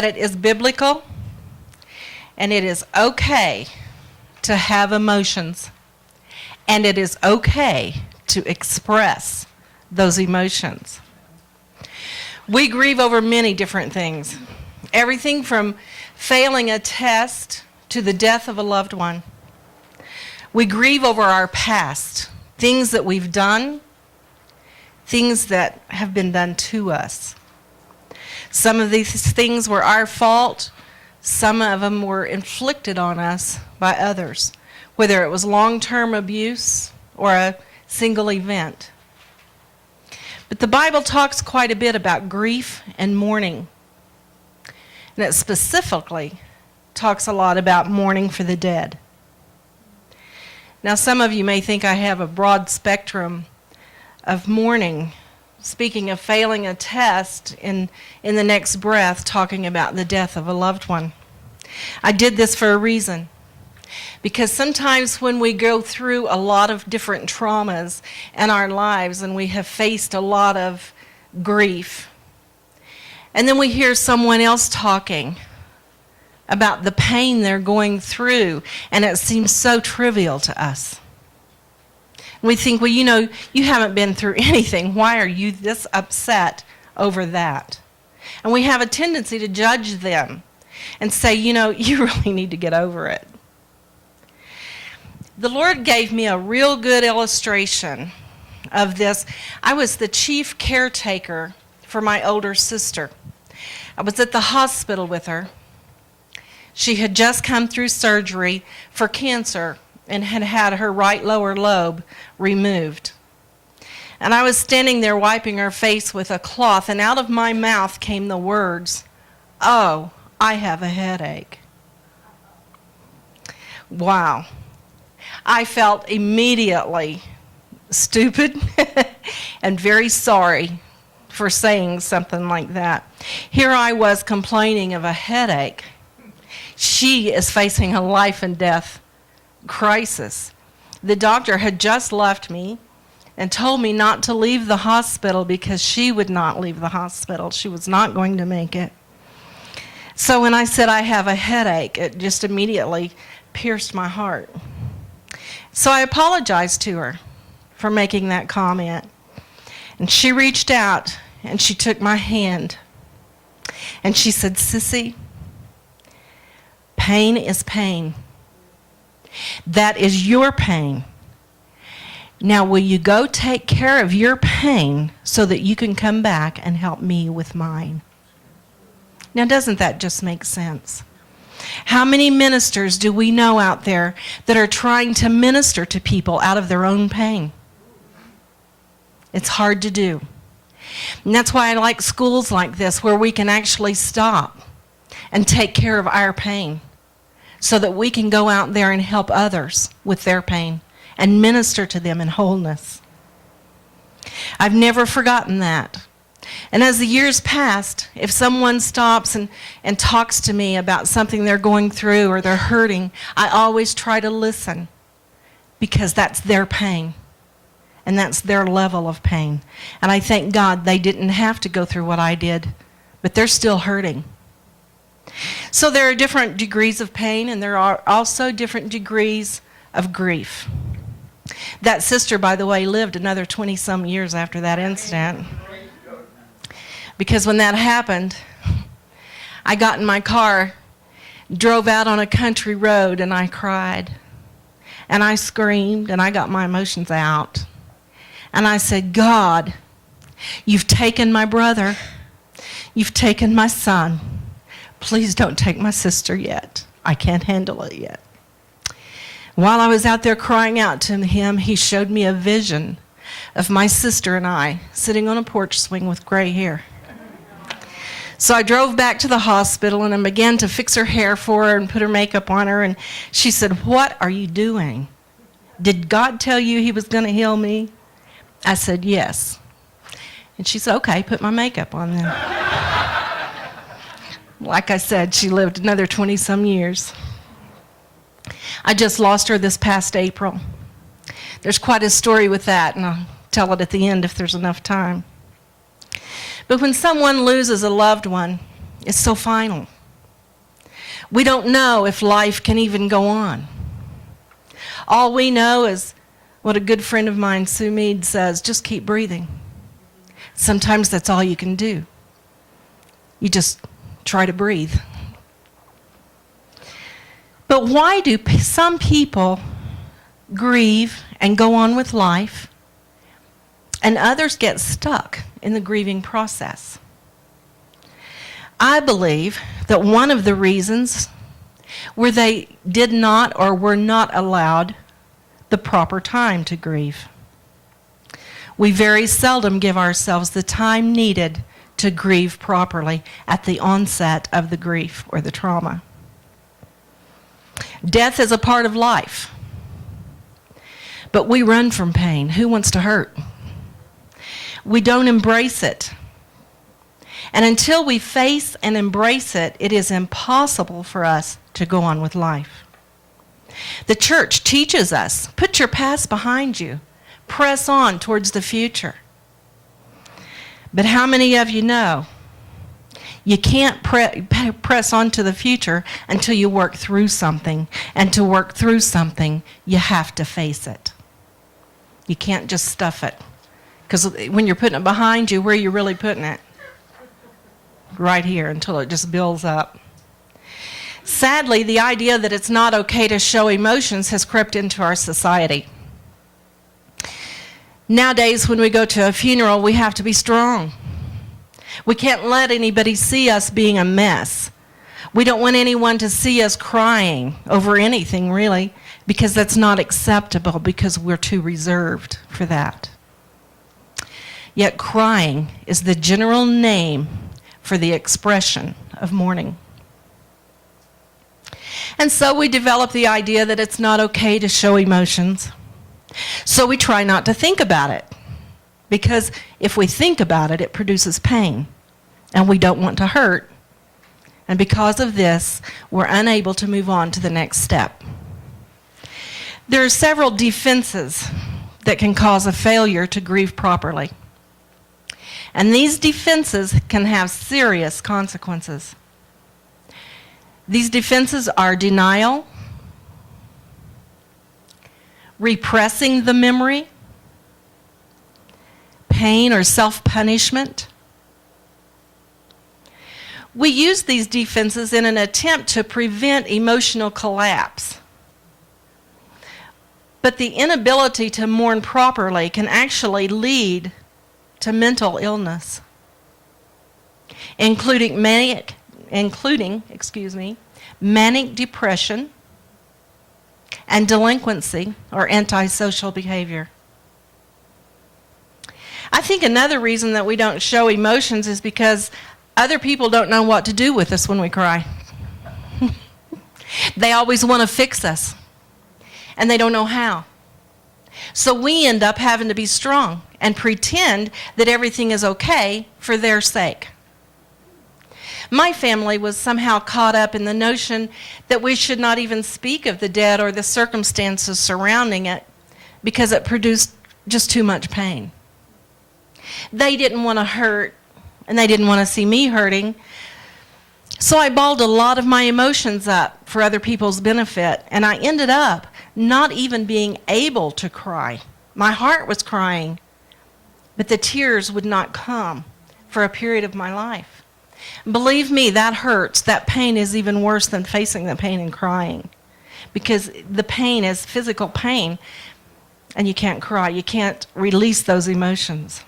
It is biblical, and it is okay to have emotions, and it is okay to express those emotions. We grieve over many different things. Everything from failing a test to the death of a loved one. We grieve over our past, things that we've done, things that have been done to us. Some of these things were our fault. Some of them were inflicted on us by others, whether it was long-term abuse or a single event. But the Bible talks quite a bit about grief and mourning. And it specifically talks a lot about mourning for the dead. Now, some of you may think I have a broad spectrum of mourning, speaking of failing a test, in the next breath talking about the death of a loved one. I did this for a reason. Because sometimes when we go through a lot of different traumas in our lives and we have faced a lot of grief, and then we hear someone else talking about the pain they're going through, and it seems so trivial to us. We think, well, you haven't been through anything. Why are you this upset over that? And we have a tendency to judge them and say, you really need to get over it. The Lord gave me a real good illustration of this. I was the chief caretaker for my older sister. I was at the hospital with her. She had just come through surgery for cancer and had had her right lower lobe removed. And I was standing there wiping her face with a cloth, and out of my mouth came the words, "Oh, I have a headache." Wow. I felt immediately stupid and very sorry for saying something like that. Here I was complaining of a headache. She is facing a life and death crisis. The doctor had just left me and told me not to leave the hospital because she would not leave the hospital. She was not going to make it. So when I said I have a headache, it just immediately pierced my heart. So I apologized to her for making that comment. And she reached out and she took my hand and she said, "Sissy, pain is pain. That is your pain. Now will you go take care of your pain so that you can come back and help me with mine?" Now doesn't that just make sense? How many ministers do we know out there that are trying to minister to people out of their own pain? It's hard to do. And that's why I like schools like this where we can actually stop and take care of our pain so that we can go out there and help others with their pain and minister to them in wholeness. I've never forgotten that. And as the years passed, if someone stops and talks to me about something they're going through or they're hurting, I always try to listen because that's their pain and that's their level of pain. And I thank God they didn't have to go through what I did, but they're still hurting. So there are different degrees of pain, and there are also different degrees of grief. That sister, by the way, lived another 20-some years after that incident. Because when that happened, I got in my car, drove out on a country road, and I cried. And I screamed, and I got my emotions out. And I said, "God, you've taken my brother. You've taken my son. Please don't take my sister yet. I can't handle it yet." While I was out there crying out to him, he showed me a vision of my sister and I sitting on a porch swing with gray hair. So I drove back to the hospital and I began to fix her hair for her and put her makeup on her. And she said, "What are you doing? Did God tell you he was going to heal me?" I said, "Yes." And she said, "Okay, put my makeup on then." Like I said, she lived another 20-some years. I just lost her this past April. There's quite a story with that, and I'll tell it at the end if there's enough time. But when someone loses a loved one, is so final. We don't know if life can even go on. All we know is what a good friend of mine, Sue Mead, says, just keep breathing. Sometimes that's all you can do. You just try to breathe. But why do some people grieve and go on with life, and others get stuck in the grieving process? I believe that one of the reasons were they did not or were not allowed the proper time to grieve. We very seldom give ourselves the time needed to grieve properly at the onset of the grief or the trauma. Death is a part of life, but we run from pain. Who wants to hurt? We don't embrace it. And until we face and embrace it, it is impossible for us to go on with life. The church teaches us, put your past behind you, press on towards the future. But how many of you know you can't press on to the future until you work through something, and to work through something, you have to face it. You can't just stuff it. Because when you're putting it behind you, where are you really putting it? Right here, until it just builds up. Sadly, the idea that it's not okay to show emotions has crept into our society. Nowadays, when we go to a funeral, we have to be strong. We can't let anybody see us being a mess. We don't want anyone to see us crying over anything, really, because that's not acceptable, because we're too reserved for that. Yet crying is the general name for the expression of mourning. And so we develop the idea that it's not okay to show emotions. So we try not to think about it, because if we think about it, it produces pain, and we don't want to hurt. And because of this, we're unable to move on to the next step. There are several defenses that can cause a failure to grieve properly. And these defenses can have serious consequences. These defenses are denial, repressing the memory, pain or self-punishment. We use these defenses in an attempt to prevent emotional collapse. But the inability to mourn properly can actually lead to mental illness, including manic depression and delinquency or antisocial behavior. I think another reason that we don't show emotions is because other people don't know what to do with us when we cry. They always want to fix us, and they don't know how. So we end up having to be strong and pretend that everything is okay for their sake. My family was somehow caught up in the notion that we should not even speak of the dead or the circumstances surrounding it because it produced just too much pain. They didn't want to hurt, and they didn't want to see me hurting. So I balled a lot of my emotions up for other people's benefit, and I ended up not even being able to cry. My heart was crying, but the tears would not come for a period of my life. Believe me, that hurts. That pain is even worse than facing the pain and crying, because the pain is physical pain, and you can't cry. You can't release those emotions.